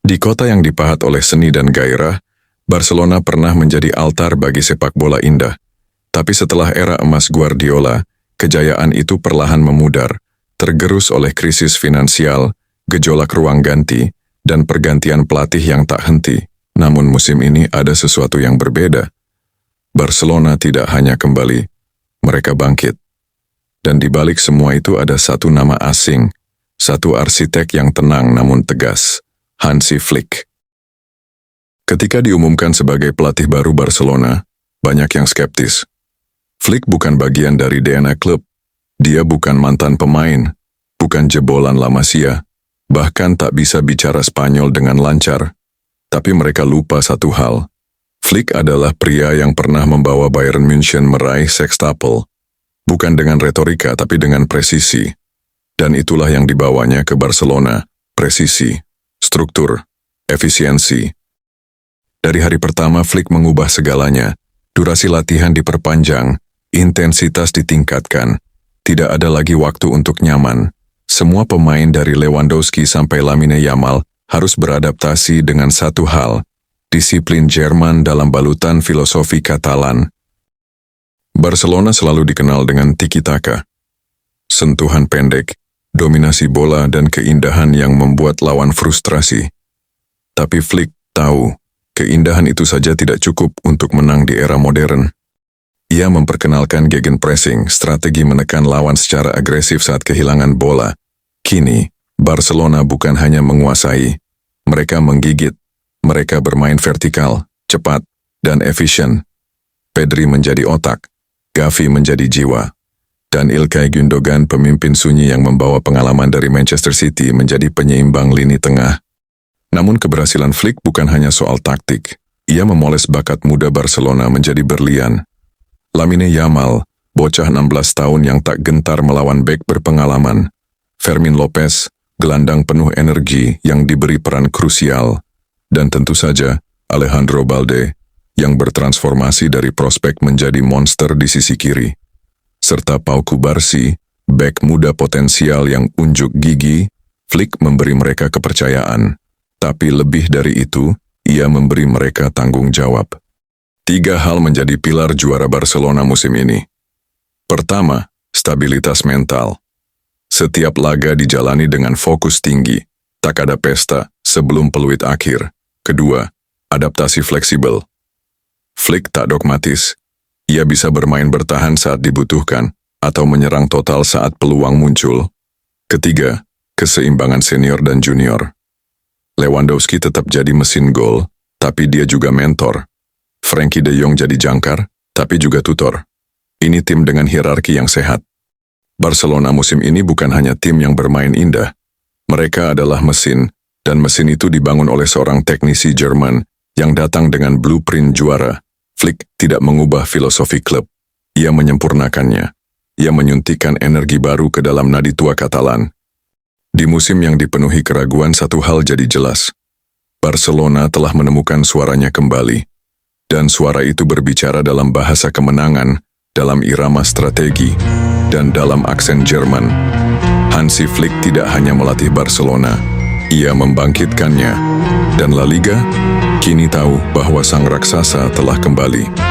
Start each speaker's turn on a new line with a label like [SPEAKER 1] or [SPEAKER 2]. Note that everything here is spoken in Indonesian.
[SPEAKER 1] Di kota yang dipahat oleh seni dan gairah, Barcelona pernah menjadi altar bagi sepak bola indah. Tapi setelah era emas Guardiola, kejayaan itu perlahan memudar, tergerus oleh krisis finansial, gejolak ruang ganti, dan pergantian pelatih yang tak henti. Namun musim ini ada sesuatu yang berbeda. Barcelona tidak hanya kembali, mereka bangkit. Dan di balik semua itu ada satu nama asing, satu arsitek yang tenang namun tegas, Hansi Flick. Ketika diumumkan sebagai pelatih baru Barcelona, banyak yang skeptis. Flick bukan bagian dari DNA klub. Dia bukan mantan pemain, bukan jebolan La Masia, bahkan tak bisa bicara Spanyol dengan lancar. Tapi mereka lupa satu hal. Flick adalah pria yang pernah membawa Bayern München meraih sextuple, bukan dengan retorika tapi dengan presisi. Dan itulah yang dibawanya ke Barcelona, presisi, struktur, efisiensi. Dari hari pertama Flick mengubah segalanya. Durasi latihan diperpanjang, intensitas ditingkatkan. Tidak ada lagi waktu untuk nyaman. Semua pemain dari Lewandowski sampai Lamine Yamal harus beradaptasi dengan satu hal, disiplin Jerman dalam balutan filosofi Katalan. Barcelona selalu dikenal dengan tiki-taka, sentuhan pendek, dominasi bola dan keindahan yang membuat lawan frustrasi. Tapi Flick tahu, keindahan itu saja tidak cukup untuk menang di era modern. Ia memperkenalkan gegenpressing, strategi menekan lawan secara agresif saat kehilangan bola. Kini, Barcelona bukan hanya menguasai, mereka menggigit. Mereka bermain vertikal, cepat, dan efisien. Pedri menjadi otak, Gavi menjadi jiwa, dan Ilkay Gundogan pemimpin sunyi yang membawa pengalaman dari Manchester City menjadi penyeimbang lini tengah. Namun keberhasilan Flick bukan hanya soal taktik. Ia memoles bakat muda Barcelona menjadi berlian. Lamine Yamal, bocah 16 tahun yang tak gentar melawan bek berpengalaman. Fermin Lopez, gelandang penuh energi yang diberi peran krusial. Dan tentu saja, Alejandro Balde, yang bertransformasi dari prospek menjadi monster di sisi kiri. Serta Pau Cubarsí, bek muda potensial yang unjuk gigi, Flick memberi mereka kepercayaan. Tapi lebih dari itu, ia memberi mereka tanggung jawab. 3 hal menjadi pilar juara Barcelona musim ini. Pertama, stabilitas mental. Setiap laga dijalani dengan fokus tinggi, tak ada pesta sebelum peluit akhir. Kedua, adaptasi fleksibel. Flick tak dogmatis. Ia bisa bermain bertahan saat dibutuhkan, atau menyerang total saat peluang muncul. Ketiga, keseimbangan senior dan junior. Lewandowski tetap jadi mesin gol, tapi dia juga mentor. Frenkie de Jong jadi jangkar, tapi juga tutor. Ini tim dengan hierarki yang sehat. Barcelona musim ini bukan hanya tim yang bermain indah. Mereka adalah mesin, dan mesin itu dibangun oleh seorang teknisi Jerman yang datang dengan blueprint juara. Flick tidak mengubah filosofi klub. Ia menyempurnakannya. Ia menyuntikkan energi baru ke dalam nadi tua Katalan. Di musim yang dipenuhi keraguan, satu hal jadi jelas. Barcelona telah menemukan suaranya kembali. Dan suara itu berbicara dalam bahasa kemenangan, dalam irama strategi, dan dalam aksen Jerman. Hansi Flick tidak hanya melatih Barcelona, ia membangkitkannya. Dan La Liga kini tahu bahwa sang raksasa telah kembali.